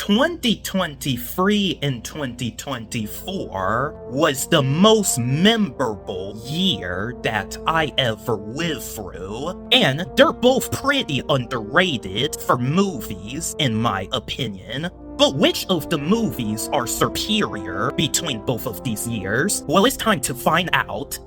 2023 and 2024 was the most memorable year that I ever lived through, and they're both pretty underrated for movies, in my opinion. But which of the movies are superior between both of these years? Well, it's time to find out.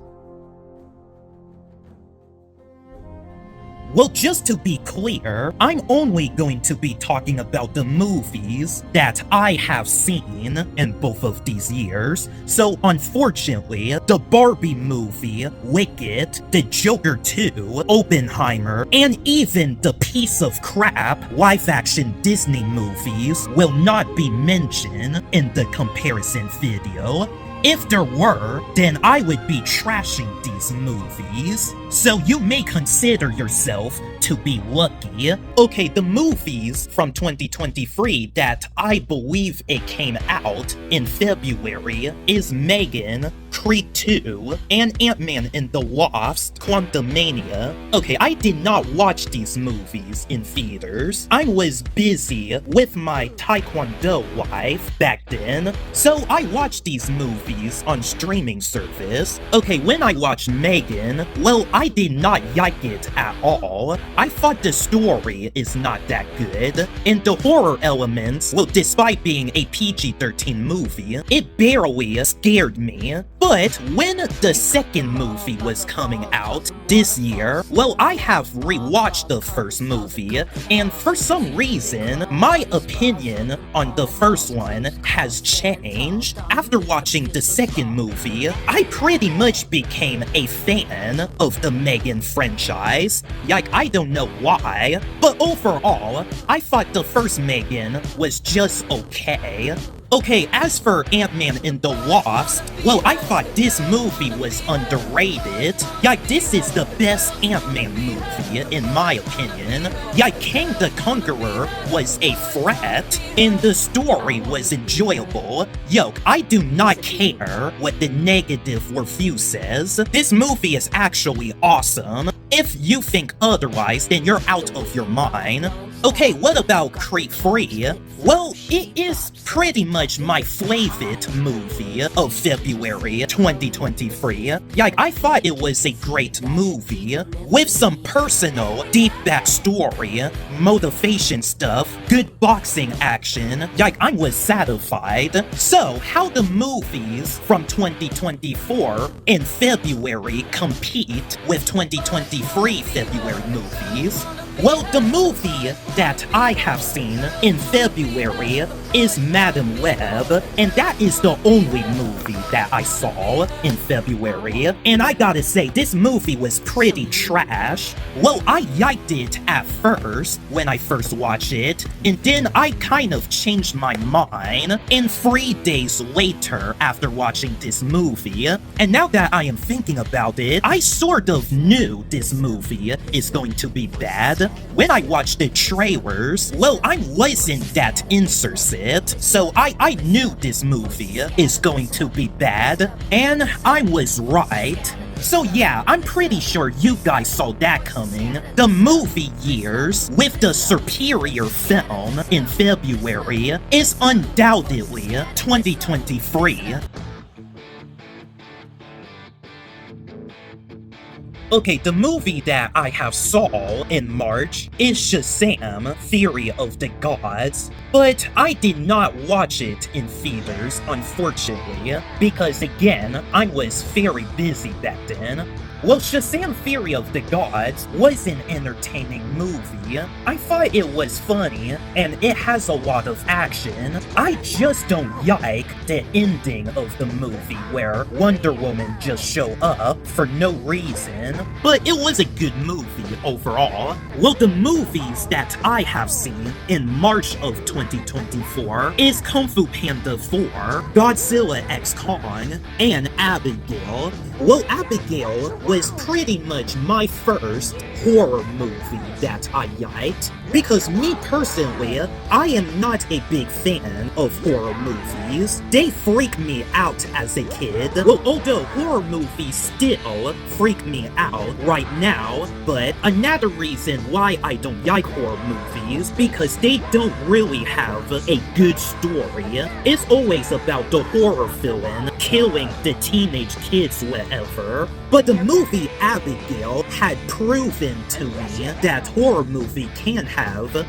Well, just to be clear, I'm only going to be talking about the movies that I have seen in both of these years. So, unfortunately, the Barbie movie, Wicked, The Joker 2, Oppenheimer, and even the piece of crap live-action Disney movies will not be mentioned in the comparison video. If there were, then I would be trashing these movies, so you may consider yourself to be lucky. Okay, the movies from 2023 that I believe it came out in February is Megan, Creed 2, and Ant-Man and the Wasp: Quantumania. Okay, I did not watch these movies in theaters. I was busy with my Taekwondo life back then, so I watched these movies on streaming service. Okay, when I watched Megan, well, I did not like it at all. I thought the story is not that good, and the horror elements, well, despite being a PG-13 movie, it barely scared me. But when the second movie was coming out this year, well, I have rewatched the first movie, and for some reason, my opinion on the first one has changed. After watching the second movie, I pretty much became a fan of the Megan franchise. Like, I don't know why, but overall, I thought the first Megan was just okay. Okay, as for Ant-Man and the Wasp, well, I thought this movie was underrated. Like, this is the best Ant-Man movie, in my opinion. Like, Kang the Conqueror was a threat, and the story was enjoyable. Yo, I do not care what the negative review says. This movie is actually awesome. If you think otherwise, then you're out of your mind. Okay, what about Creed 3? Well, it is pretty much my favorite movie of February 2023. Like, I thought it was a great movie, with some personal, deep backstory, motivation stuff, good boxing action. Like, I was satisfied. So, how the movies from 2024 in February compete with 2023 February movies? Well, the movie that I have seen in February is Madame Web, and that is the only movie that I saw in February. And I gotta say, this movie was pretty trash. Well, I liked it at first when I first watched it, and then I kind of changed my mind. And 3 days later, after watching this movie, and now that I am thinking about it, I sort of knew this movie is going to be bad. When I watched the trailers, well, I wasn't that interested, so I knew this movie is going to be bad, and I was right. So yeah, I'm pretty sure you guys saw that coming. The movie years with the superior film in February is undoubtedly 2023. Okay, the movie that I have saw in March is Shazam! Fury of the Gods, but I did not watch it in theaters, unfortunately, because again, I was very busy back then. Well, Shazam! Fury of the Gods was an entertaining movie. I thought it was funny, and it has a lot of action. I just don't like the ending of the movie where Wonder Woman just show up for no reason, but it was a good movie overall. Well, the movies that I have seen in March of 2024 is Kung Fu Panda 4, Godzilla x Kong, and Abigail. Well, Abigail was pretty much my first horror movie that I liked. Because me personally, I am not a big fan of horror movies. They freak me out as a kid. Well, although horror movies still freak me out right now, but another reason why I don't like horror movies, because they don't really have a good story. It's always about the horror villain killing the teenage kids, whatever. But the movie Abigail had proven to me that horror movie can have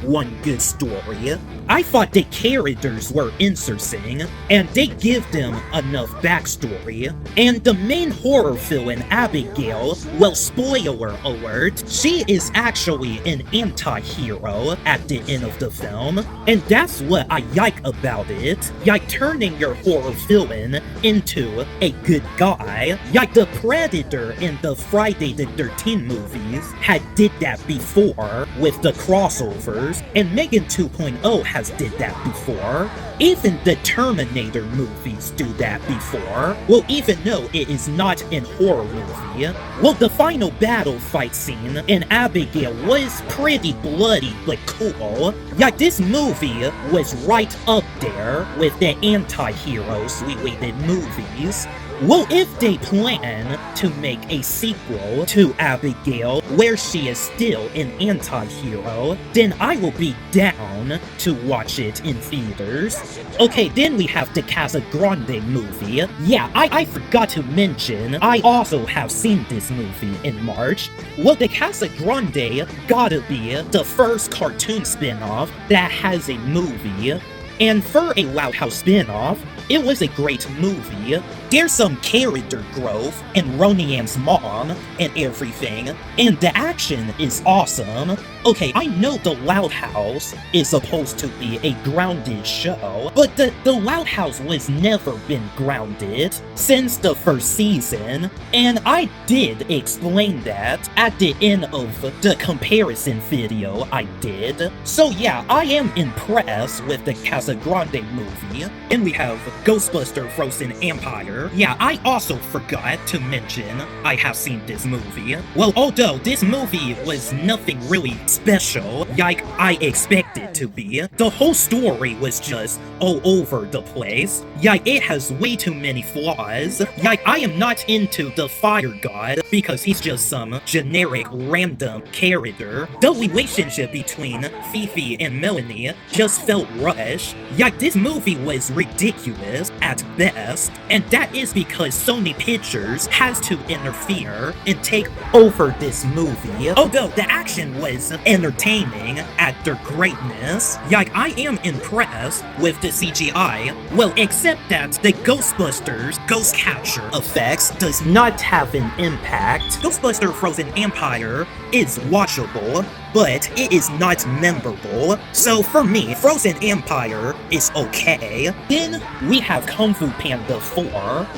one good story. I thought the characters were interesting, and they give them enough backstory. And the main horror villain, Abigail, well, spoiler alert, she is actually an anti-hero at the end of the film, and that's what I like about it. Like turning your horror villain into a good guy. Like the Predator in the Friday the 13th movies had did that before with the crossovers, and Megan 2.0 has did that before. Even the Terminator movies do that before. Well, even though it is not an horror movie. Well, the final battle fight scene in Abigail was pretty bloody but cool. Like, this movie was right up there with the anti-heroes related movies. Well, if they plan to make a sequel to Abigail where she is still an anti-hero, then I will be down to watch it in theaters. Okay, then we have the Casa Grande movie. Yeah, I forgot to mention, I also have seen this movie in March. Well, the Casa Grande gotta be the first cartoon spin-off that has a movie. And for a Loud House spin-off, it was a great movie. There's some character growth in Ronnie-Ann's mom and everything, and the action is awesome. Okay, I know the Loud House is supposed to be a grounded show, but the Loud House was never been grounded since the first season, and I did explain that at the end of the comparison video I did. So yeah, I am impressed with the Casa Grande movie. And we have Ghostbuster Frozen Empire. Yeah, I also forgot to mention I have seen this movie. Well, although this movie was nothing really special like I expected to be, the whole story was just all over the place. Like, it has way too many flaws. Like, I am not into the Fire God because he's just some generic random character. The relationship between Fifi and Melanie just felt rushed. Like, this movie was ridiculous at best, and that is because Sony Pictures has to interfere and take over this movie. Although the action was entertaining at their greatness, like, I am impressed with the CGI, well, except that the Ghostbusters ghost capture effects does not have an impact. Ghostbuster Frozen Empire is watchable, but it is not memorable. So for me, Frozen Empire is okay. Then we have Kung Fu Panda 4.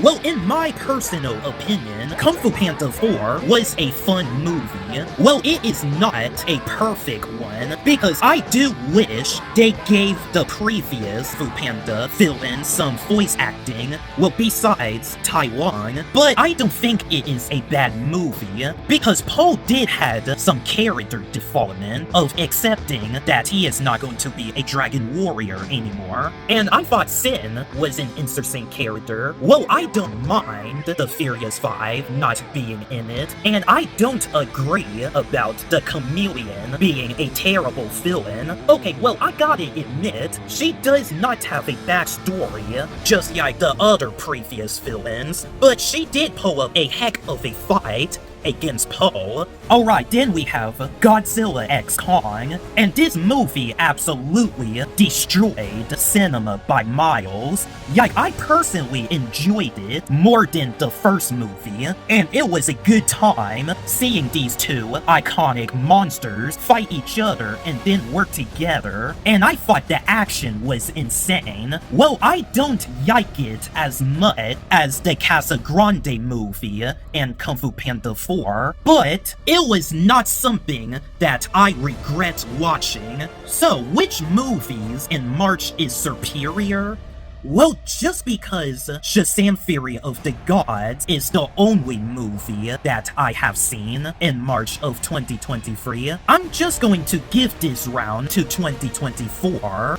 Well, in my personal opinion, Kung Fu Panda 4 was a fun movie. Well, it is not a perfect one, because I do wish they gave the previous Fu Panda villain some voice acting, well, besides Taiwan, but I don't think it is a bad movie, because Paul did have some character development of accepting that he is not going to be a dragon warrior anymore, and I thought Sin was an interesting character. Well, I don't mind the Furious 5 not being in it, and I don't agree about the Chameleon being a terrible villain. Okay, well, I gotta admit, she does not have a backstory, just like the other previous villains, but she did pull up a heck of a fight against Poe. Alright, then we have Godzilla x Kong, and this movie absolutely destroyed cinema by miles. Like, I personally enjoyed it more than the first movie, and it was a good time seeing these two iconic monsters fight each other and then work together, and I thought the action was insane. Well, I don't like it as much as the Casa Grande movie and Kung Fu Panda 4, but it was not something that I regret watching. So, which movies in March is superior? Well, just because Shazam Fury of the Gods is the only movie that I have seen in March of 2023, I'm just going to give this round to 2024.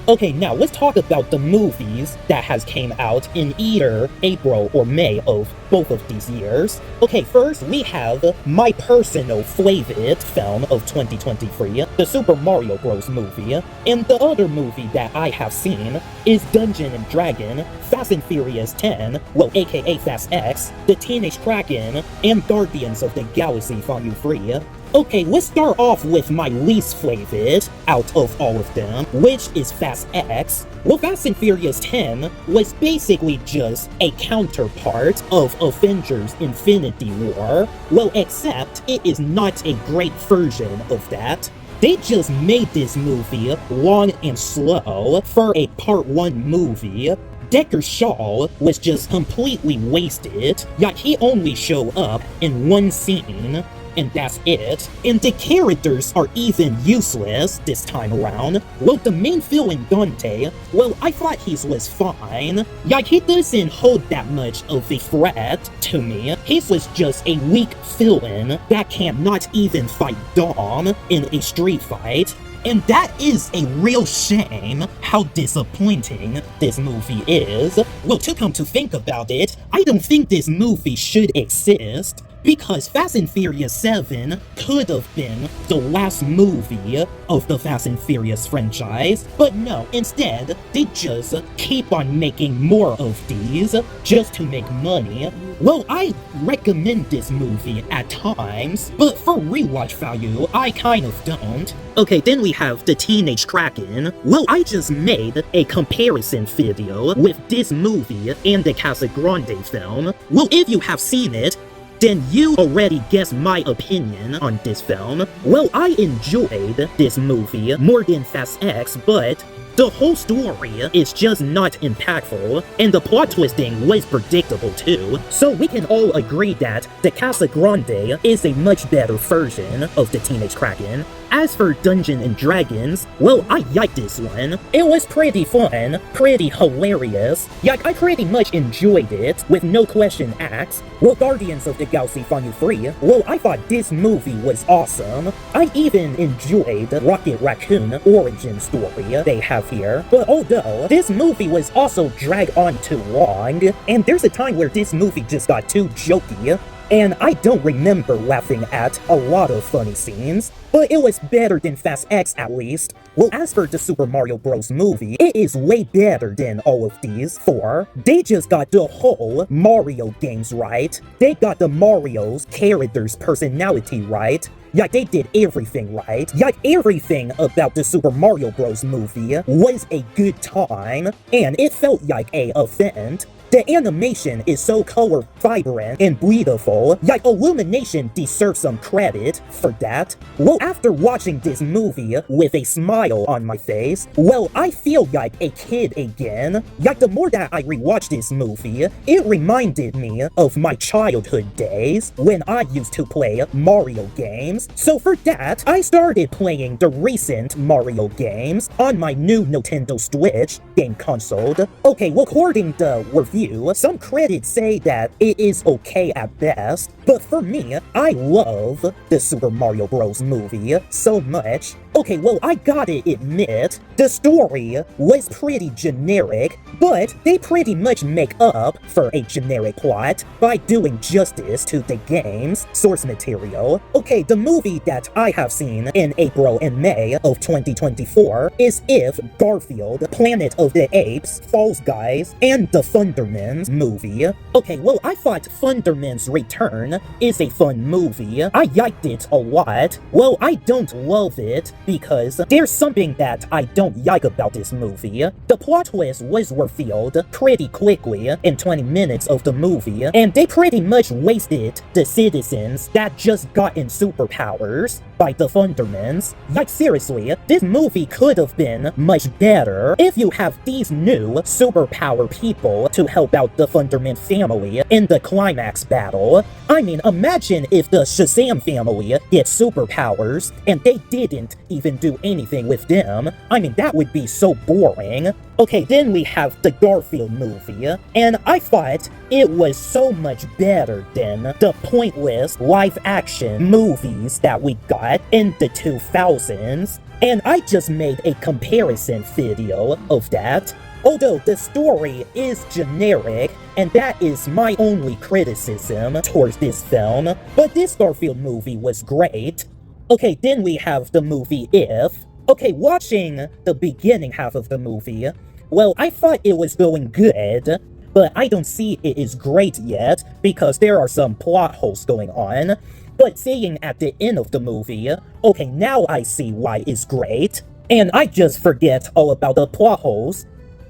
Okay, now let's talk about the movies that has came out in either April or May of both of these years. Okay, first we have my personal favorite film of 2023, the Super Mario Bros. Movie, and the other movie that I have seen is Dungeons & Dragons, Fast and Furious 10, well aka Fast X, The Teenage Kraken, and Guardians of the Galaxy Volume 3. Okay, let's start off with my least favorite out of all of them, which is Fast X. Well, Fast and Furious 10 was basically just a counterpart of Avengers Infinity War, well, except it is not a great version of that. They just made this movie long and slow for a Part 1 movie. Deckard Shaw was just completely wasted, yet he only showed up in one scene, and that's it. And the characters are even useless this time around. Well, the main villain, Dante, well, I thought he was fine. Like, he doesn't hold that much of a threat to me. He was just a weak villain that cannot even fight Dom in a street fight. And that is a real shame how disappointing this movie is. Well, to come to think about it, I don't think this movie should exist, because Fast and Furious 7 could have been the last movie of the Fast and Furious franchise, but no, instead, they just keep on making more of these just to make money. Well, I recommend this movie at times, but for rewatch value, I kind of don't. Okay, then we have The Teenage Kraken. Well, I just made a comparison video with this movie and the Casa Grande film. Well, if you have seen it, then you already guessed my opinion on this film. Well, I enjoyed this movie more than Fast X, but the whole story is just not impactful, and the plot twisting was predictable too, so we can all agree that the Casa Grande is a much better version of the Teenage Kraken. As for Dungeons & Dragons, well, I liked this one. It was pretty fun, pretty hilarious. Like, I pretty much enjoyed it, with no question asked. Well, Guardians of the Galaxy Volume 3, well, I thought this movie was awesome. I even enjoyed the Rocket Raccoon origin story they have here. But although this movie was also dragged on too long, and there's a time where this movie just got too jokey, and I don't remember laughing at a lot of funny scenes, but it was better than Fast X at least. Well, as for the Super Mario Bros. Movie, it is way better than all of these four. They just got the whole Mario games right. They got the Mario's character's personality right. Like, they did everything right. Like, everything about the Super Mario Bros. Movie was a good time, and it felt like a event. The animation is so color vibrant and beautiful, like Illumination deserves some credit for that. Well, after watching this movie with a smile on my face, well, I feel like a kid again. Like, the more that I rewatch this movie, it reminded me of my childhood days when I used to play Mario games. So for that, I started playing the recent Mario games on my new Nintendo Switch game console. Okay, well, according to review, some critics say that it is okay at best, but for me, I love the Super Mario Bros. Movie so much. Okay, well, I gotta admit, the story was pretty generic, but they pretty much make up for a generic plot by doing justice to the game's source material. Okay, the movie that I have seen in April and May of 2024 is If, Garfield, Planet of the Apes, Falls Guys, and the Thundermans movie. Okay, well, I thought Thundermans Return is a fun movie. I liked it a lot. Well, I don't love it, because there's something that I don't like about this movie. The plot twist was revealed pretty quickly in 20 minutes of the movie, and they pretty much wasted the citizens that just gotten superpowers. by the Thundermans. Like seriously, this movie could have been much better if you have these new superpower people to help out the Thunderman family in the climax battle. I mean, imagine if the Shazam family gets superpowers and they didn't even do anything with them. I mean, that would be so boring. Okay, then we have the Garfield movie, and I thought it was so much better than the pointless live-action movies that we got in the 2000s, and I just made a comparison video of that. Although the story is generic, and that is my only criticism towards this film, but this Garfield movie was great. Okay, then we have the movie If. Okay, watching the beginning half of the movie, well, I thought it was going good, but I don't see it is great yet because there are some plot holes going on. But seeing at the end of the movie, okay, now I see why it's great, and I just forget all about the plot holes.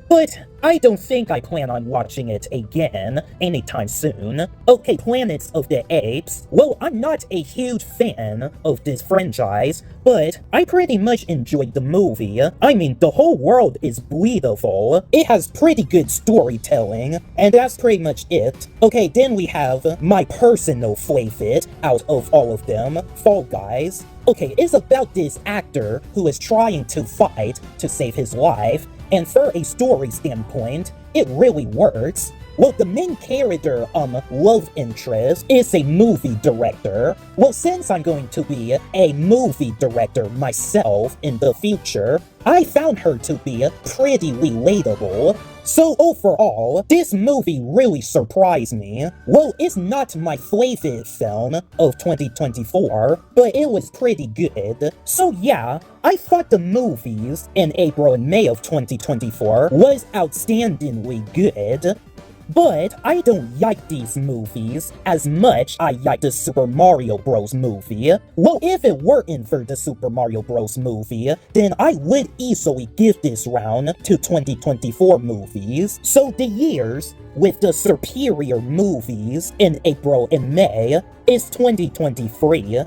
But I don't think I plan on watching it again anytime soon. Okay, Planets of the Apes. Well, I'm not a huge fan of this franchise, but I pretty much enjoyed the movie. I mean, the whole world is beautiful. It has pretty good storytelling, and that's pretty much it. Okay, then we have my personal favorite out of all of them, Fall Guys. Okay, it's about this actor who is trying to fight to save his life, and for a story standpoint, it really works. Well, the main character, love interest, is a movie director. Well, since I'm going to be a movie director myself in the future, I found her to be pretty relatable. So overall, this movie really surprised me. Well, it's not my favorite film of 2024, but it was pretty good. So yeah, I thought the movies in April and May of 2024 was outstandingly good. But I don't like these movies as much I like the Super Mario Bros. Movie. Well, if it weren't for the Super Mario Bros. Movie, then I would easily give this round to 2024 movies. So the years with the superior movies in April and May is 2023.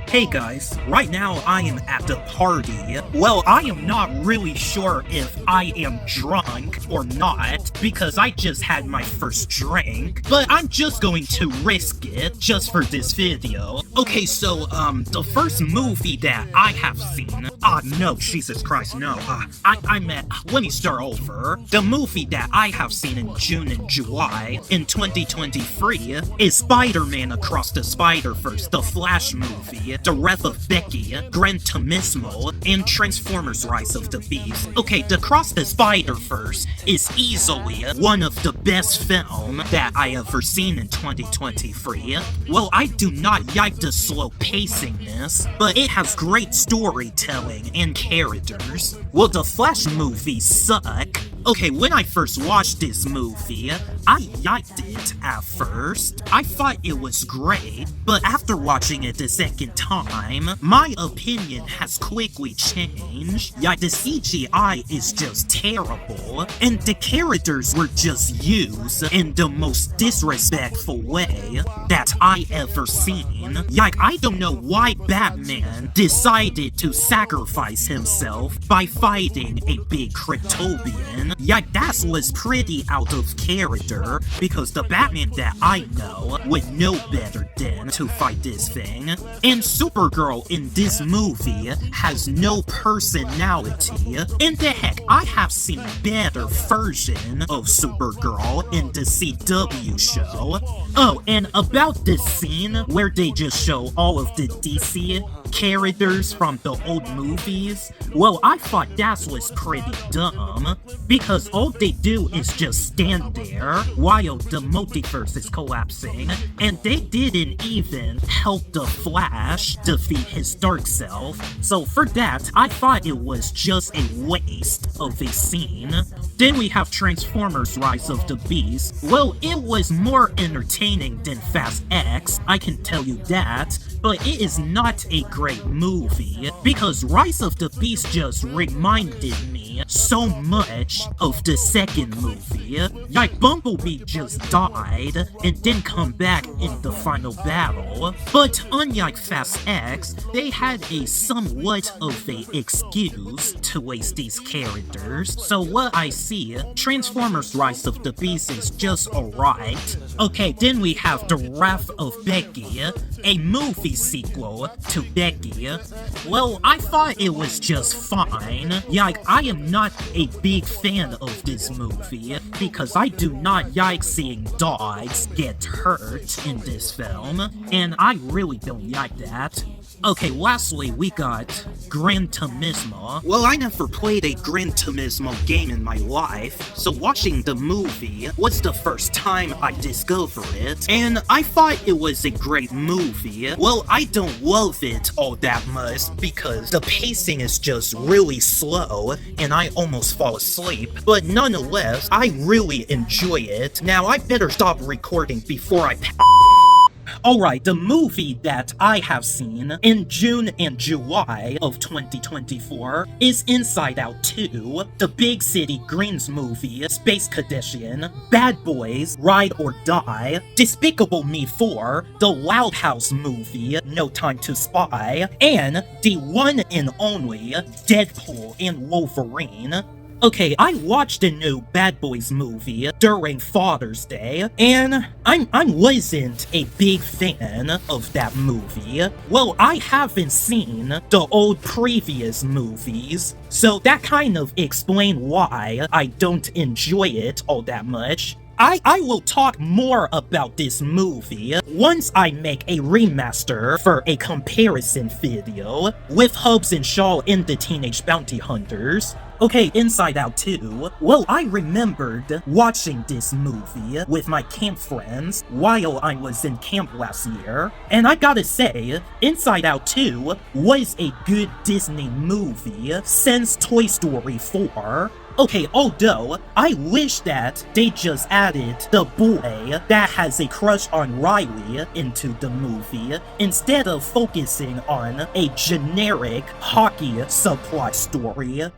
Hey guys, right now I am at the party. Well, I am not really sure if I am drunk or not, because I just had my first drink, but I'm just going to risk it just for this video. Okay, so, the first movie that I have seen, no, Jesus Christ, no, let me start over. The movie that I have seen in June and July in 2023 is Spider-Man Across the Spider-Verse, the Flash movie, The Wrath of Becky, Gran Turismo, and Transformers Rise of the Beast. Okay, the Across the Spider-Verse is easily one of the best films that I ever seen in 2023. Well, I do not like the slow pacingness, but it has great storytelling and characters. Well, the Flash movies suck. Okay, when I first watched this movie, I liked it at first. I thought it was great, but after watching it the second time, my opinion has quickly changed. Like, the CGI is just terrible, and the characters were just used in the most disrespectful way that I ever seen. Like, I don't know why Batman decided to sacrifice himself by fighting a big Kryptonian. Like, that was pretty out of character, because the Batman that I know would know better than to fight this thing. And Supergirl in this movie has no personality. And the heck, I have seen better version of Supergirl in the CW show. Oh, and about this scene where they just show all of the DC characters from the old movies, well, I thought that was pretty dumb, because all they do is just stand there while the multiverse is collapsing, and they didn't even help the Flash defeat his dark self. So for that, I thought it was just a waste of a scene. Then we have Transformers Rise of the Beast. Well, it was more entertaining than Fast X, I can tell you that, but it is not a great movie, because Rise of the Beast just reminded me so much of the second movie. Like, Bumblebee just died and didn't come back in the final battle. But unlike Fast X, they had a somewhat of a excuse to waste these characters. So what I see, Transformers Rise of the Beast is just alright. Okay, then we have The Wrath of Becky, a movie sequel to Becky. Well, I thought it was just fine. Like, I am not a big fan of this movie because I do not like seeing dogs get hurt in this film, and I really don't like that. Okay, lastly, we got Gran Turismo. Well, I never played a Gran Turismo game in my life, so watching the movie was the first time I discovered it, and I thought it was a great movie. Well, I don't love it all that much because the pacing is just really slow, and I almost fall asleep, but nonetheless, I really enjoy it. Now, I better stop recording before I Alright, the movie that I have seen in June and July of 2024 is Inside Out 2, the Big City Greens movie, Space Cadet, Bad Boys, Ride or Die, Despicable Me 4, the Loud House movie, No Time to Spy, and the one and only Deadpool and Wolverine. Okay, I watched the new Bad Boys movie during Father's Day, and I wasn't a big fan of that movie. Well, I haven't seen the old previous movies, so that kind of explains why I don't enjoy it all that much. I will talk more about this movie once I make a remaster for a comparison video with Hobbs and Shaw in the Teenage Bounty Hunters. Okay, Inside Out 2. Well, I remembered watching this movie with my camp friends while I was in camp last year, and I gotta say, Inside Out 2 was a good Disney movie since Toy Story 4. Okay, although, I wish that they just added the boy that has a crush on Riley into the movie, instead of focusing on a generic hockey supply story.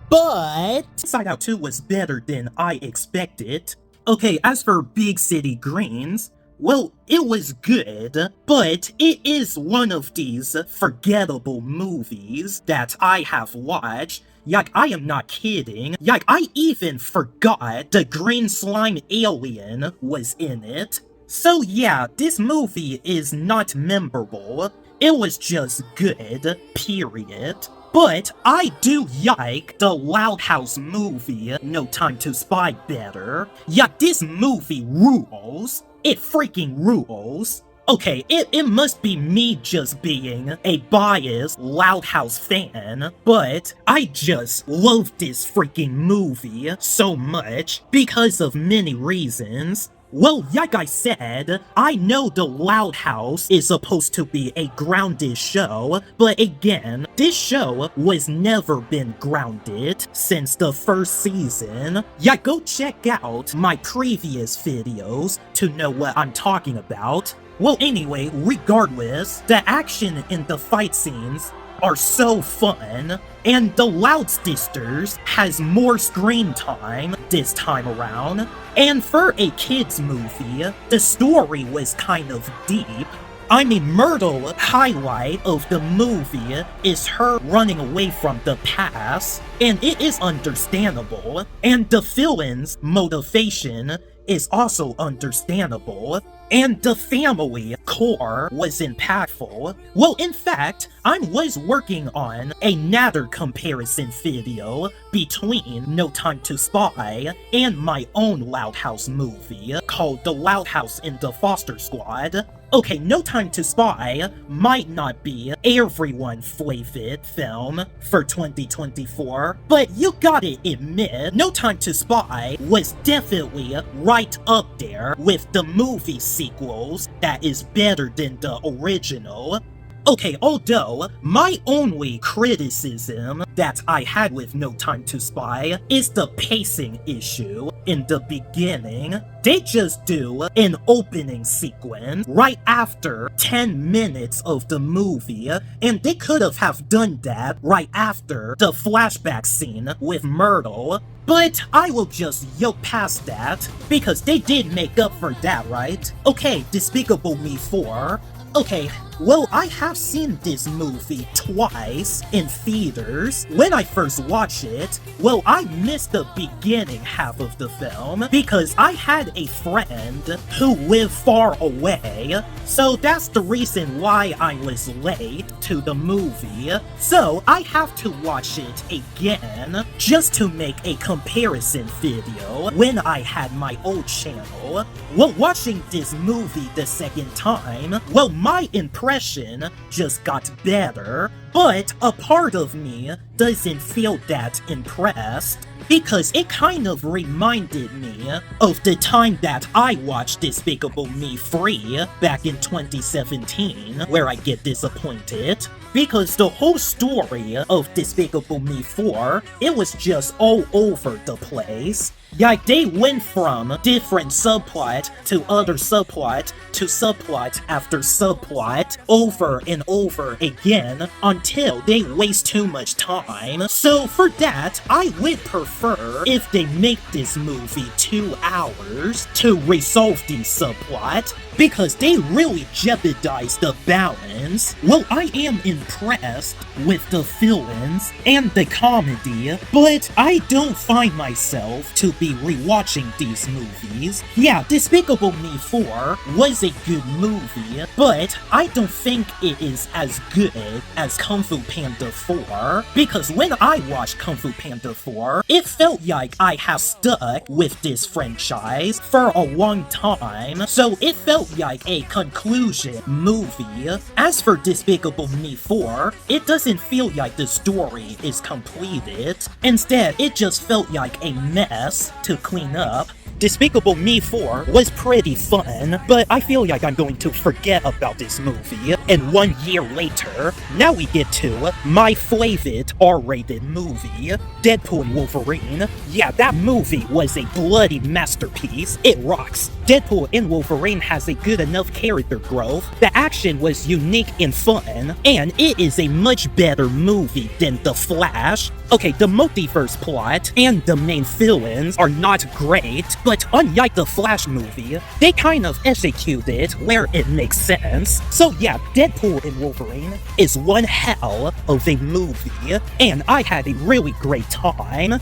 But Inside Out 2 was better than I expected. Okay, as for Big City Greens, well, it was good, but it is one of these forgettable movies that I have watched. Like, I am not kidding. Like, I even forgot the green slime alien was in it. So yeah, this movie is not memorable. It was just good, period. But I do like the Loud House movie, No Time to Spy, better. Yeah, this movie rules. It freaking rules. Okay, it must be me just being a biased Loud House fan, but I just love this freaking movie so much because of many reasons. Well, like I said, I know the Loud House is supposed to be a grounded show, but again, this show was never been grounded since the first season. Yeah, go check out my previous videos to know what I'm talking about. Well, anyway, regardless, the action in the fight scenes are so fun, and the Loud Sisters has more screen time this time around, and for a kids movie, the story was kind of deep. I mean, Myrtle, highlight of the movie is her running away from the past, and it is understandable, and the villain's motivation is also understandable, and the family core was impactful. Well, in fact, I was working on another comparison video between No Time to Spy and my own Loud House movie called The Loud House in the Foster Squad. Okay, No Time to Spy might not be everyone's favorite film for 2024, but you gotta admit, No Time to Spy was definitely right up there with the movie sequels that is better than the original. Okay, although, my only criticism that I had with No Time to Spy is the pacing issue. in the beginning. They just do an opening sequence right after 10 minutes of the movie, and they could have done that right after the flashback scene with Myrtle. But I will just yoke past that, because they did make up for that, right? Okay, Despicable Me 4. Okay, well, I have seen this movie twice in theaters. When I first watched it, well, I missed the beginning half of the film because I had a friend who lived far away, so that's the reason why I was late to the movie. So I have to watch it again just to make a comparison video when I had my old channel. Well, watching this movie the second time, well, my impression just got better, but a part of me doesn't feel that impressed because it kind of reminded me of the time that I watched Despicable Me 3 back in 2017, where I get disappointed. Because the whole story of Despicable Me 4, it was just all over the place. Like, they went from different subplot to other subplot to subplot after subplot over and over again until they waste too much time. So for that, I would prefer if they make this movie 2 hours to resolve the subplot, because they really jeopardize the balance. Well, I am impressed with the villains and the comedy, but I don't find myself to be rewatching these movies. Yeah, Despicable Me 4 was a good movie, but I don't think it is as good as Kung Fu Panda 4, because when I watched Kung Fu Panda 4, it felt like I have stuck with this franchise for a long time, so it felt like a conclusion movie. As for Despicable Me 4, it doesn't feel like the story is completed. Instead, it just felt like a mess to clean up. Despicable Me 4 was pretty fun, but I feel like I'm going to forget about this movie. And 1 year later, now we get to my favorite R-rated movie, Deadpool and Wolverine. Yeah, that movie was a bloody masterpiece. It rocks. Deadpool and Wolverine has a good enough character growth, the action was unique and fun, and it is a much better movie than The Flash. Okay, the multiverse plot and the main villains are not great, but unlike the Flash movie, they kind of execute it where it makes sense. So yeah, Deadpool and Wolverine is one hell of a movie, and I had a really great time.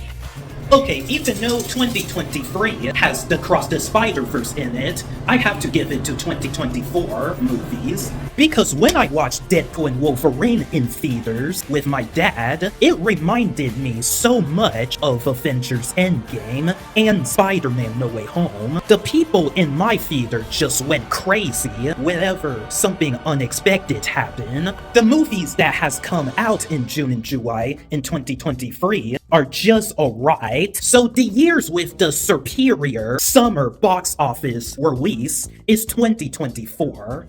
Okay, even though 2023 has the Cross the Spider-Verse in it, I have to give it to 2024 movies. Because when I watched Deadpool and Wolverine in theaters with my dad, it reminded me so much of Avengers Endgame and Spider-Man No Way Home. The people in my theater just went crazy whenever something unexpected happened. The movies that has come out in June and July in 2023 are just alright. So the years with the superior summer box office release is 2024.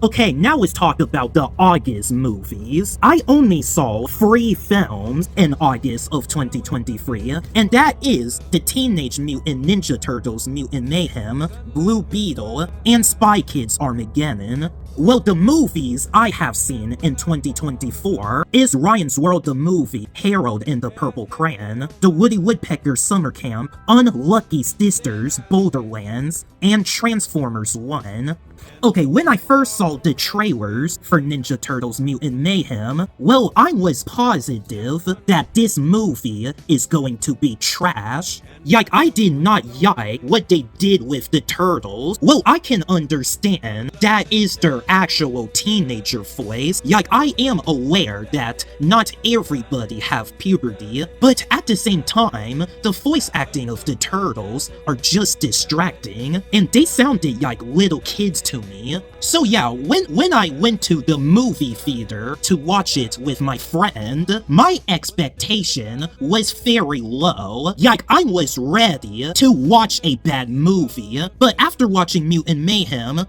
Okay, now let's talk about the August movies. I only saw 3 films in August of 2023, and that is the Teenage Mutant Ninja Turtles Mutant Mayhem, Blue Beetle, and Spy Kids Armageddon. Well, the movies I have seen in 2024 is Ryan's World the Movie, Harold and the Purple Crayon, The Woody Woodpecker Summer Camp, Unlucky Sisters, Boulderlands, and Transformers 1. Okay, when I first saw the trailers for Ninja Turtles Mutant Mayhem, well, I was positive that this movie is going to be trash. Like, I did not like what they did with the turtles. Well, I can understand that is their actual teenager voice. Like, I am aware that not everybody have puberty, but at the same time, the voice acting of the turtles are just distracting, and they sounded like little kids to me. So yeah, when I went to the movie theater to watch it with my friend, my expectation was very low. Like, I was ready to watch a bad movie, but after watching Mutant Mayhem,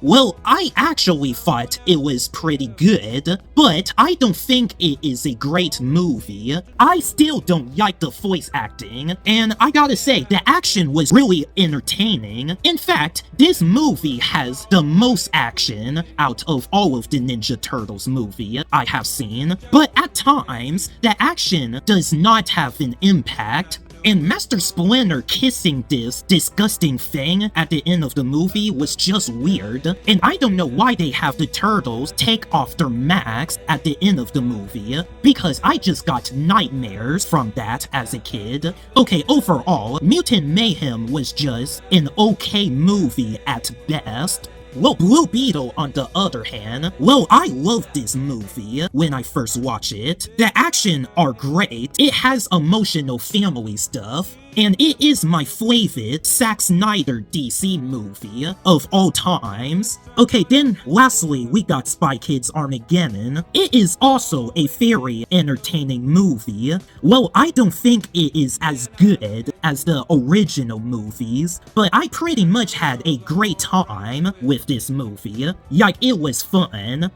well, I actually thought it was pretty good, but I don't think it is a great movie. I still don't like the voice acting, and I gotta say, the action was really entertaining. In fact, this movie has the most action out of all of the Ninja Turtles movie I have seen, but at times, the action does not have an impact. And Master Splinter kissing this disgusting thing at the end of the movie was just weird, and I don't know why they have the turtles take off their masks at the end of the movie, because I just got nightmares from that as a kid. Okay, overall, Mutant Mayhem was just an okay movie at best. Well, Blue Beetle, on the other hand, well, I loved this movie when I first watched it. The action are great, it has emotional family stuff, and it is my favorite Zack Snyder DC movie of all times. Okay, then lastly, we got Spy Kids Armageddon. It is also a very entertaining movie. Well, I don't think it is as good as the original movies, but I pretty much had a great time with this movie. Like, it was fun.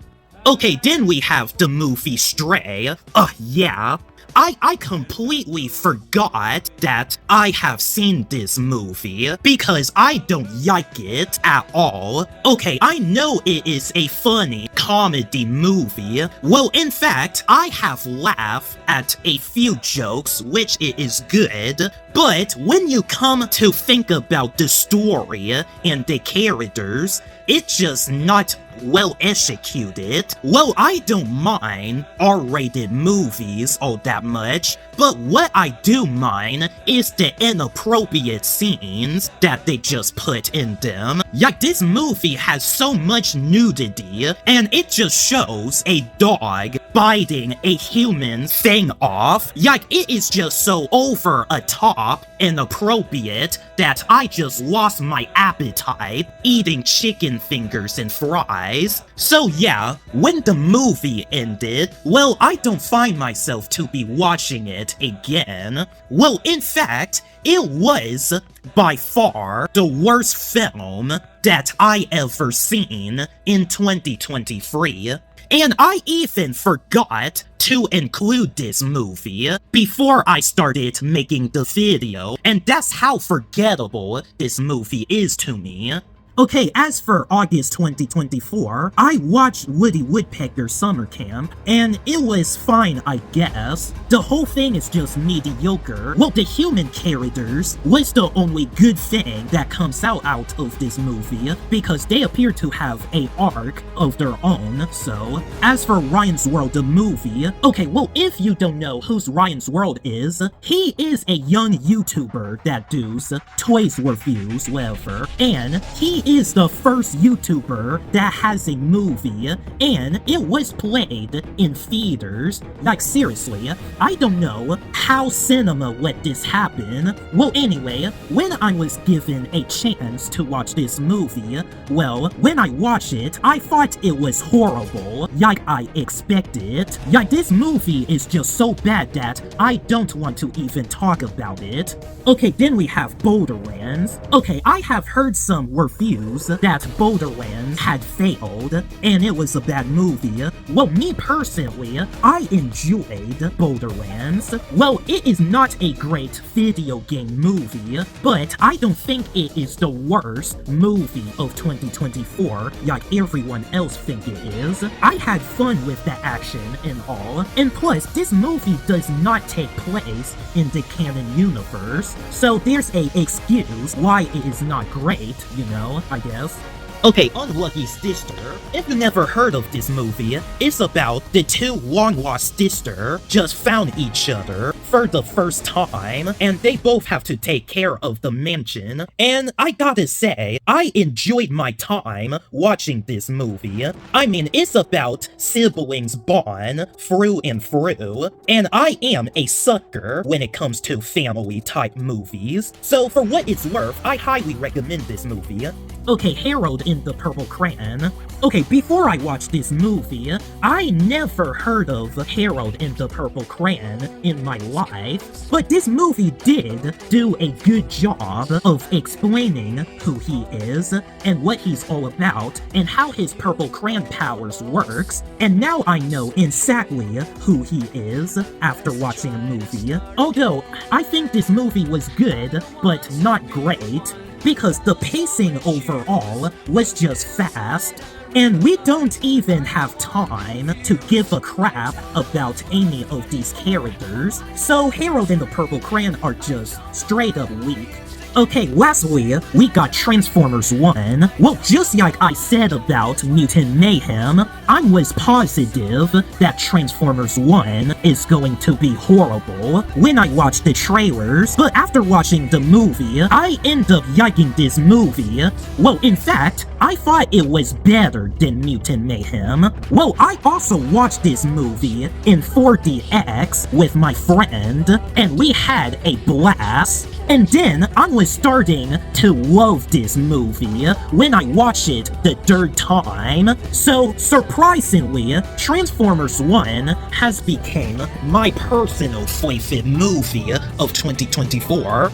Okay, then we have the movie Stray. Yeah. I completely forgot that I have seen this movie because I don't like it at all. Okay, I know it is a funny comedy movie. Well, in fact, I have laughed at a few jokes, which it is good. But when you come to think about the story and the characters, it's just not well executed. Well, I don't mind R-rated movies all that much, but what I do mind is the inappropriate scenes that they just put in them. Like, this movie has so much nudity, and it just shows a dog biting a human thing off. Like, it is just so over a top and inappropriate that I just lost my appetite eating chicken fingers and fries. So yeah, when the movie ended, well, I don't find myself to be watching it again. Well, in fact, it was by far the worst film that I ever seen in 2023. And I even forgot to include this movie before I started making the video, and that's how forgettable this movie is to me. Okay, as for August 2024, I watched Woody Woodpecker Summer Camp, and it was fine, I guess. The whole thing is just mediocre. Well, the human characters was the only good thing that comes out of this movie, because they appear to have a arc of their own. So, as for Ryan's World the movie, okay, well, if you don't know who Ryan's World is, he is a young YouTuber that does toys reviews, whatever, and he is the first YouTuber that has a movie, and it was played in theaters. Like, seriously, I don't know how cinema let this happen. Well, anyway, when I was given a chance to watch this movie, well, when I watched it, I thought it was horrible, like I expected. Like, this movie is just so bad that I don't want to even talk about it. Okay, then we have Borderlands. Okay, I have heard some reviews that Borderlands had failed, and it was a bad movie. Well, me personally, I enjoyed Borderlands. Well, it is not a great video game movie, but I don't think it is the worst movie of 2024 like everyone else think it is. I had fun with the action and all, and plus, this movie does not take place in the canon universe, so there's a excuse why it is not great, you know, I guess. Okay, Unlucky Sister. If you never heard of this movie, it's about the two long-lost sisters just found each other for the first time, and they both have to take care of the mansion. And I gotta say, I enjoyed my time watching this movie. I mean, it's about siblings bond through and through, and I am a sucker when it comes to family-type movies. So for what it's worth, I highly recommend this movie. Okay, Harold in the Purple Crayon. Okay, before I watched this movie, I never heard of Harold in the Purple Crayon in my life, but this movie did do a good job of explaining who he is and what he's all about and how his Purple Crayon powers works, and now I know exactly who he is after watching a movie. Although, I think this movie was good, but not great, because the pacing overall was just fast, and we don't even have time to give a crap about any of these characters, so Harold and the Purple Crayon are just straight up weak. Okay, lastly, we got Transformers 1. Well, just like I said about Mutant Mayhem, I was positive that Transformers 1 is going to be horrible when I watched the trailers, but after watching the movie, I end up liking this movie. Well, in fact, I thought it was better than Mutant Mayhem. Well, I also watched this movie in 4DX with my friend, and we had a blast. And then I was starting to love this movie when I watched it the third time. So surprisingly, Transformers 1 has become my personal favorite movie of 2024.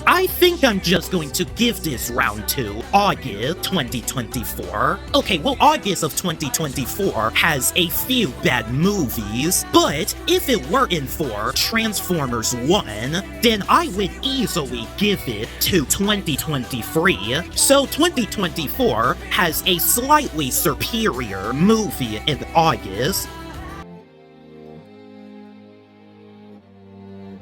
I think I'm just going to give this round to August 2024. Okay, well, August of 2024 has a few bad movies, but if it weren't for Transformers 1, then I would easily give it to 2023. So 2024 has a slightly superior movie in August.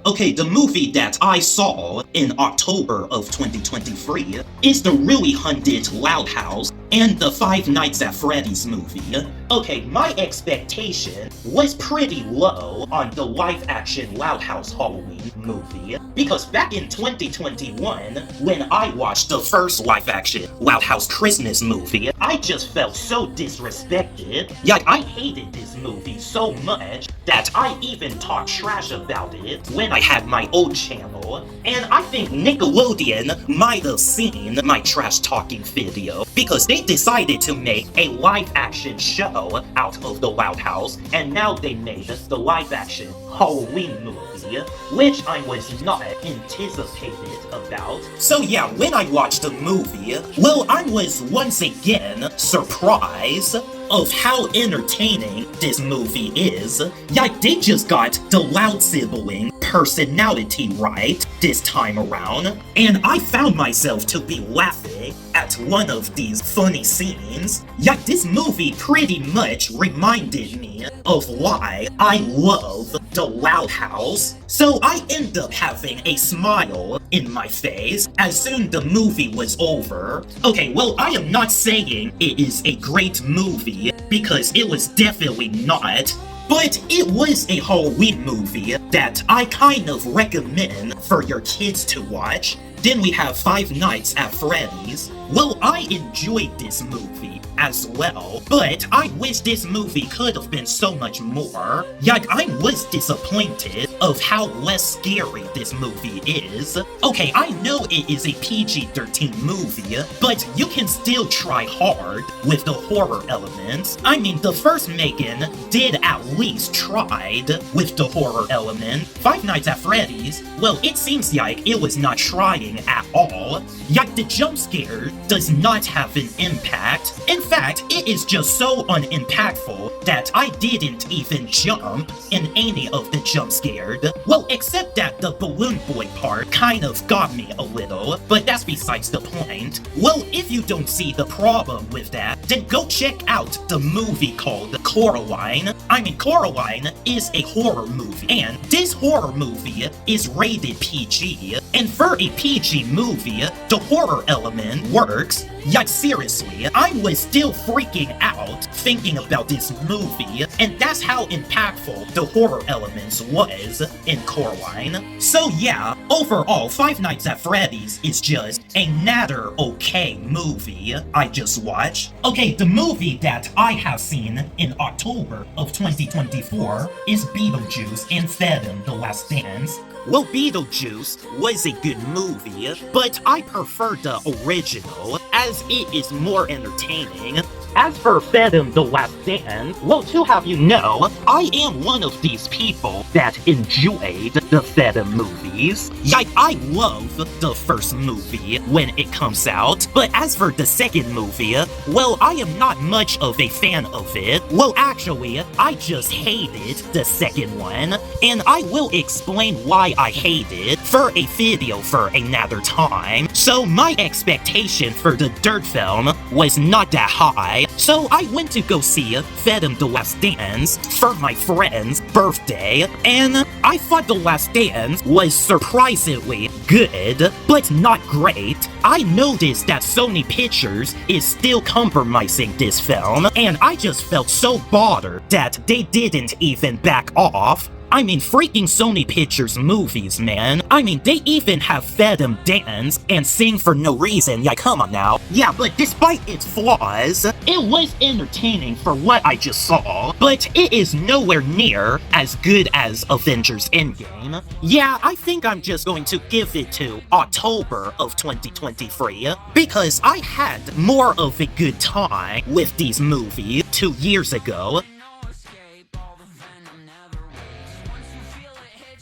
Okay, the movie that I saw in October of 2023 is the really hunted Loud House and the Five Nights at Freddy's movie. Okay, my expectation was pretty low on the live-action Loud House Halloween movie, because back in 2021, when I watched the first live-action Loud House Christmas movie, I just felt so disrespected. Yeah, I hated this movie so much that I even talked trash about it when I had my old channel, and I think Nickelodeon might have seen my trash talking video, because they decided to make a live-action show out of the Loud House, and now they made the live-action Halloween movie, which I was not anticipated about. So yeah, when I watched the movie, well, I was once again surprised of how entertaining this movie is. Yeah, they just got the Loud sibling personality right this time around, and I found myself to be laughing at one of these funny scenes. Yeah, this movie pretty much reminded me of why I love the Loud House, so I end up having a smile in my face as soon the movie was over. Okay, well, I am not saying it is a great movie, because it was definitely not, but it was a Halloween movie that I kind of recommend for your kids to watch. Then we have Five Nights at Freddy's. Well, I enjoyed this movie as well, but I wish this movie could have been so much more. Yeah, I was disappointed of how less scary this movie is. Okay, I know it is a PG-13 movie, but you can still try hard with the horror elements. I mean, the first Megan did at least tried with the horror element. Five Nights at Freddy's, well, it seems like it was not trying at all. Yet the jump scare does not have an impact. In fact, it is just so unimpactful that I didn't even jump in any of the jump scared. Well, except that the Balloon Boy part kind of got me a little, but that's besides the point. Well, if you don't see the problem with that, then go check out the movie called Coraline. Coraline is a horror movie, and this horror movie is rated PG. And for a PG movie, the horror element works. Like seriously, I was still freaking out thinking about this movie, and that's how impactful the horror elements was in Coraline. So yeah, overall, Five Nights at Freddy's is just another okay movie I just watched. Okay, the movie that I have seen in October of 2024 is Beetlejuice and Venom: The Last Dance. Well, Beetlejuice was a good movie, but I prefer the original, as it is more entertaining. As for Venom: The Last Dance, well, to have you know, I am one of these people that enjoyed the Venom movies. Like, I love the first movie when it comes out, but as for the second movie, well, I am not much of a fan of it. Well, actually, I just hated the second one, and I will explain why I hate it for a video for another time. So my expectation for the third film was not that high, so I went to go see Venom: The Last Dance for my friend's birthday, and I thought The Last Dance was surprisingly good, but not great. I noticed that Sony Pictures is still compromising this film, and I just felt so bothered that they didn't even back off. Freaking Sony Pictures movies, man. They even have Venom dance and sing for no reason. Yeah, come on now. Yeah, but despite its flaws, it was entertaining for what I just saw, but it is nowhere near as good as Avengers Endgame. Yeah, I think I'm just going to give it to October of 2023, because I had more of a good time with these movies 2 years ago.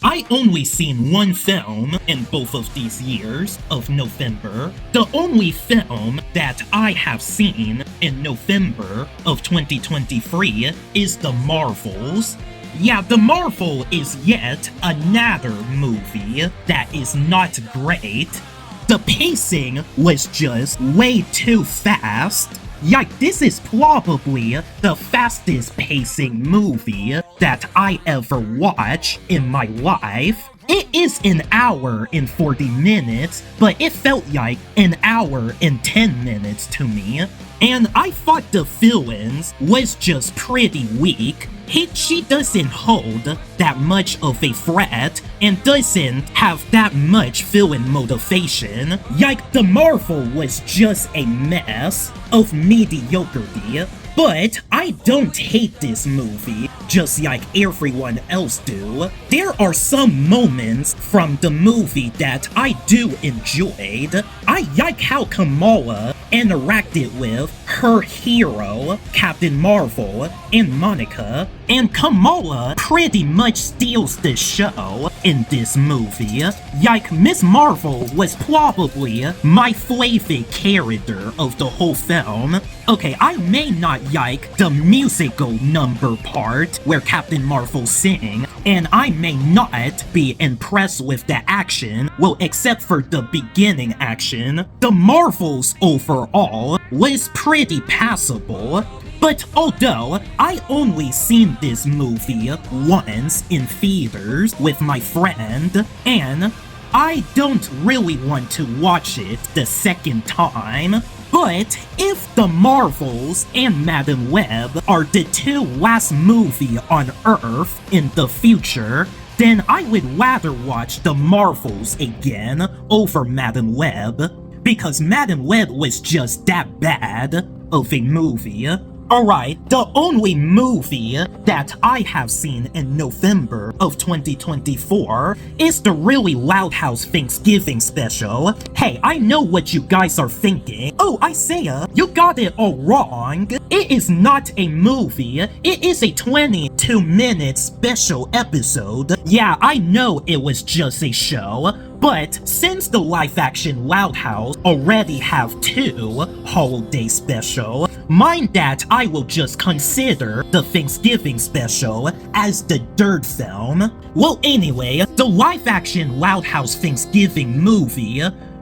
I only seen one film in both of these years of November. The only film that I have seen in November of 2023 is The Marvels. Yeah, The Marvel is yet another movie that is not great. The pacing was just way too fast. This is probably the fastest pacing movie that I ever watched in my life. It is an hour and 40 minutes, but it felt like an hour and 10 minutes to me. And I thought the villains was just pretty weak. She doesn't hold that much of a threat and doesn't have that much villain motivation. The Marvel was just a mess of mediocrity. But I don't hate this movie, just like everyone else do. There are some moments from the movie that I do enjoyed. I like how Kamala interacted with her hero, Captain Marvel, and Monica, and Kamala pretty much steals the show in this movie. Miss Marvel was probably my favorite character of the whole film. Okay, I may not like the musical number part where Captain Marvel sing, and I may not be impressed with the action, well, except for the beginning action. The Marvels overall was pretty passable. But although I only seen this movie once in theaters with my friend, and I don't really want to watch it the second time, but if The Marvels and Madame Web are the two last movie on Earth in the future, then I would rather watch The Marvels again over Madame Web, because Madame Web was just that bad of a movie. Alright, the only movie that I have seen in November of 2024 is the really Loud House Thanksgiving special. Hey, I know what you guys are thinking. Oh, Isaiah, you got it all wrong. It is not a movie, it is a 22-minute special episode. Yeah, I know it was just a show, but since the live-action Loud House already have 2 holiday special, mind that I will just consider the Thanksgiving special as the 3rd film. Well, anyway, the live-action Loud House Thanksgiving movie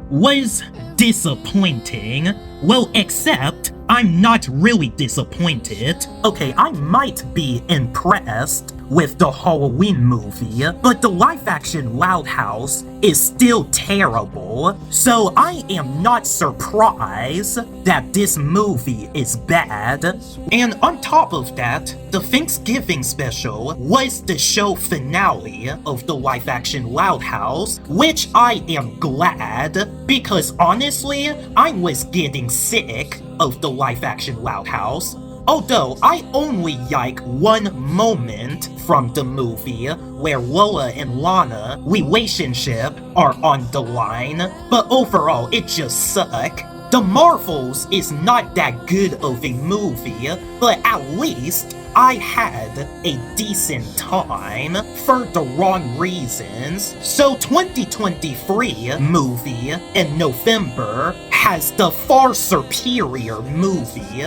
was disappointing. Well, except I'm not really disappointed. Okay, I might be impressed with the Halloween movie, but the live-action Loud House is still terrible, so I am not surprised that this movie is bad. And on top of that, the Thanksgiving special was the show finale of the live-action Loud House, which I am glad, because honestly, I was getting sick of the live-action Loud House. Although I only like one moment from the movie where Lola and Lana relationship are on the line, but overall it just sucked. The Marvels is not that good of a movie, but at least I had a decent time for the wrong reasons. So 2023 movie in November has the far superior movie.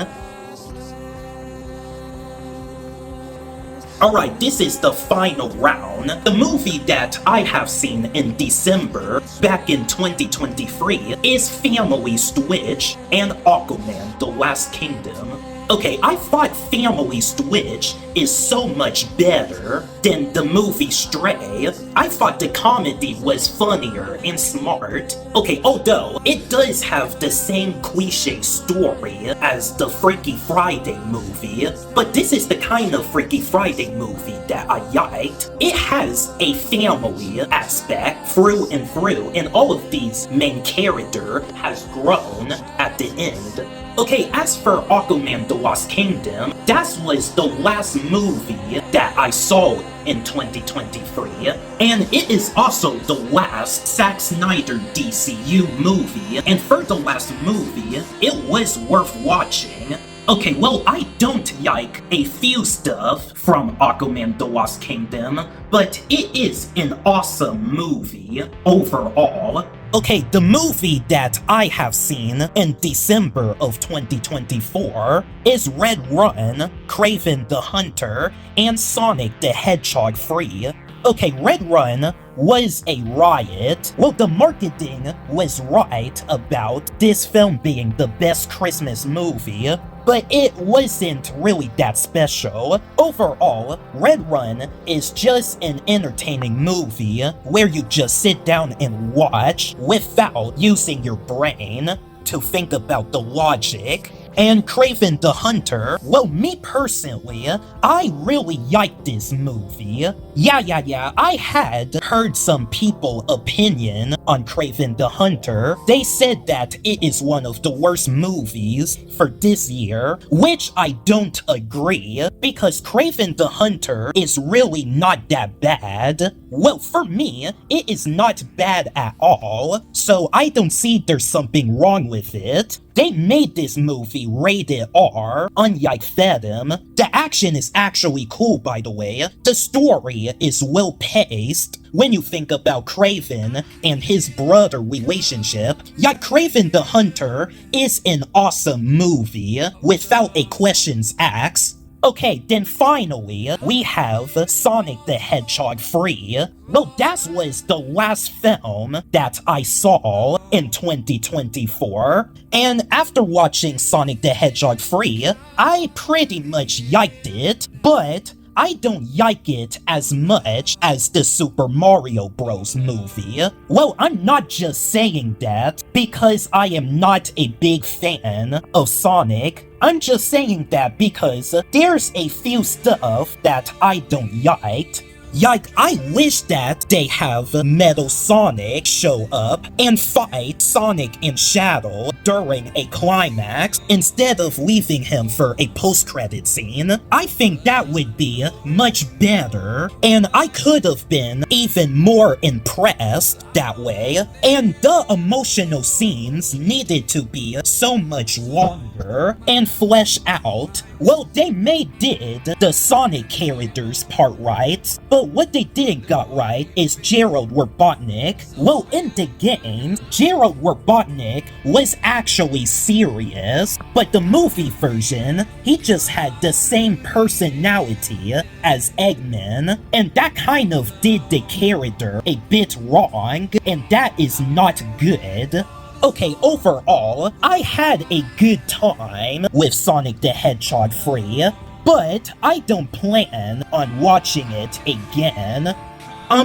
Alright, this is the final round. The movie that I have seen in December, back in 2023, is Family Switch and Aquaman: The Last Kingdom. Okay, I thought Family Switch is so much better than the movie Stray. I thought the comedy was funnier and smart. Okay, although it does have the same cliche story as the Freaky Friday movie, but this is the kind of Freaky Friday movie that I liked. It has a family aspect through and through, and all of these main character has grown at the end. Okay, as for Aquaman: The Lost Kingdom, that was the last movie that I saw in 2023, and it is also the last Zack Snyder DCU movie, and for the last movie, it was worth watching. Okay, well, I don't like a few stuff from Aquaman: The Lost Kingdom, but it is an awesome movie overall. Okay, the movie that I have seen in December of 2024 is Red Run, Kraven the Hunter, and Sonic the Hedgehog 3. Okay, Red Run was a riot. Well, the marketing was right about this film being the best Christmas movie, but it wasn't really that special. Overall, Red Run is just an entertaining movie where you just sit down and watch without using your brain to think about the logic. And Kraven the Hunter, well, me personally, I really like this movie. Yeah, I had heard some people opinion on Kraven the Hunter. They said that it is one of the worst movies for this year, which I don't agree, because Kraven the Hunter is really not that bad. Well, for me, it is not bad at all, so I don't see there's something wrong with it. They made this movie rated R, unlike Venom. The action is actually cool, by the way. The story is well paced. When you think about Kraven and his brother relationship, yet Kraven the Hunter is an awesome movie without a questions asked. Okay, then finally, we have Sonic the Hedgehog 3. Well, that was the last film that I saw in 2024, and after watching Sonic the Hedgehog 3, I pretty much liked it, but I don't like it as much as the Super Mario Bros. Movie. Well, I'm not just saying that because I am not a big fan of Sonic. I'm just saying that because there's a few stuff that I don't like. Like, I wish that they have Metal Sonic show up and fight Sonic and Shadow during a climax instead of leaving him for a post-credit scene. I think that would be much better, and I could have been even more impressed that way, and the emotional scenes needed to be so much longer and flesh out. Well, they did the Sonic characters part right, but what they didn't got right is Gerald Robotnik. Well, in the game, Gerald Robotnik was actually serious, but the movie version, he just had the same personality as Eggman, and that kind of did the character a bit wrong, and that is not good. Okay, overall, I had a good time with Sonic the Hedgehog 3, but I don't plan on watching it again.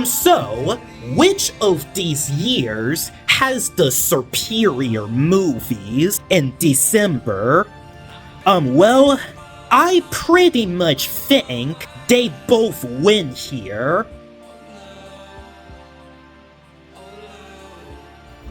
So, which of these years has the superior movies in December? Well, I pretty much think they both win here.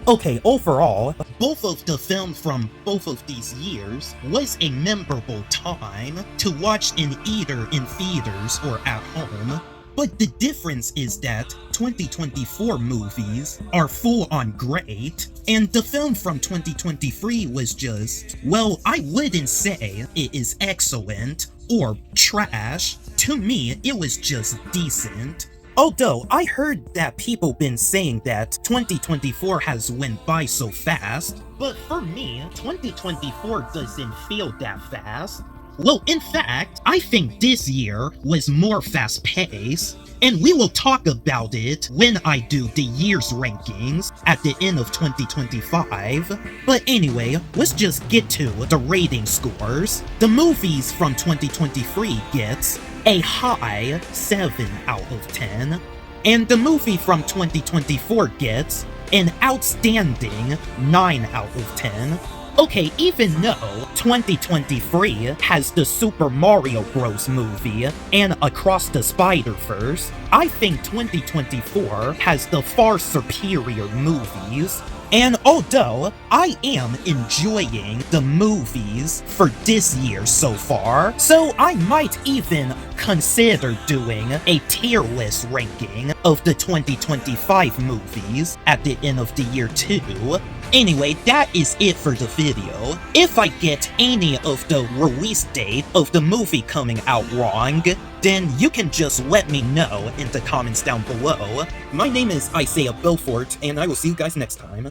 Okay, overall, both of the films from both of these years was a memorable time to watch in either in theaters or at home. But the difference is that 2024 movies are full on great, and the film from 2023 was just, well, I wouldn't say it is excellent or trash. To me, it was just decent. Although, I heard that people been saying that 2024 has went by so fast, but for me, 2024 doesn't feel that fast. Well, in fact, I think this year was more fast-paced, and we will talk about it when I do the year's rankings at the end of 2025. But anyway, let's just get to the rating scores. The movies from 2023 gets a high 7 out of 10, and the movie from 2024 gets an outstanding 9 out of 10. Okay, even though 2023 has the Super Mario Bros. Movie and Across the Spider-Verse, I think 2024 has the far superior movies. And although I am enjoying the movies for this year so far, so I might even consider doing a tier list ranking of the 2025 movies at the end of the year too. Anyway, that is it for the video. If I get any of the release date of the movie coming out wrong, then you can just let me know in the comments down below. My name is Isaiah Belfort, and I will see you guys next time.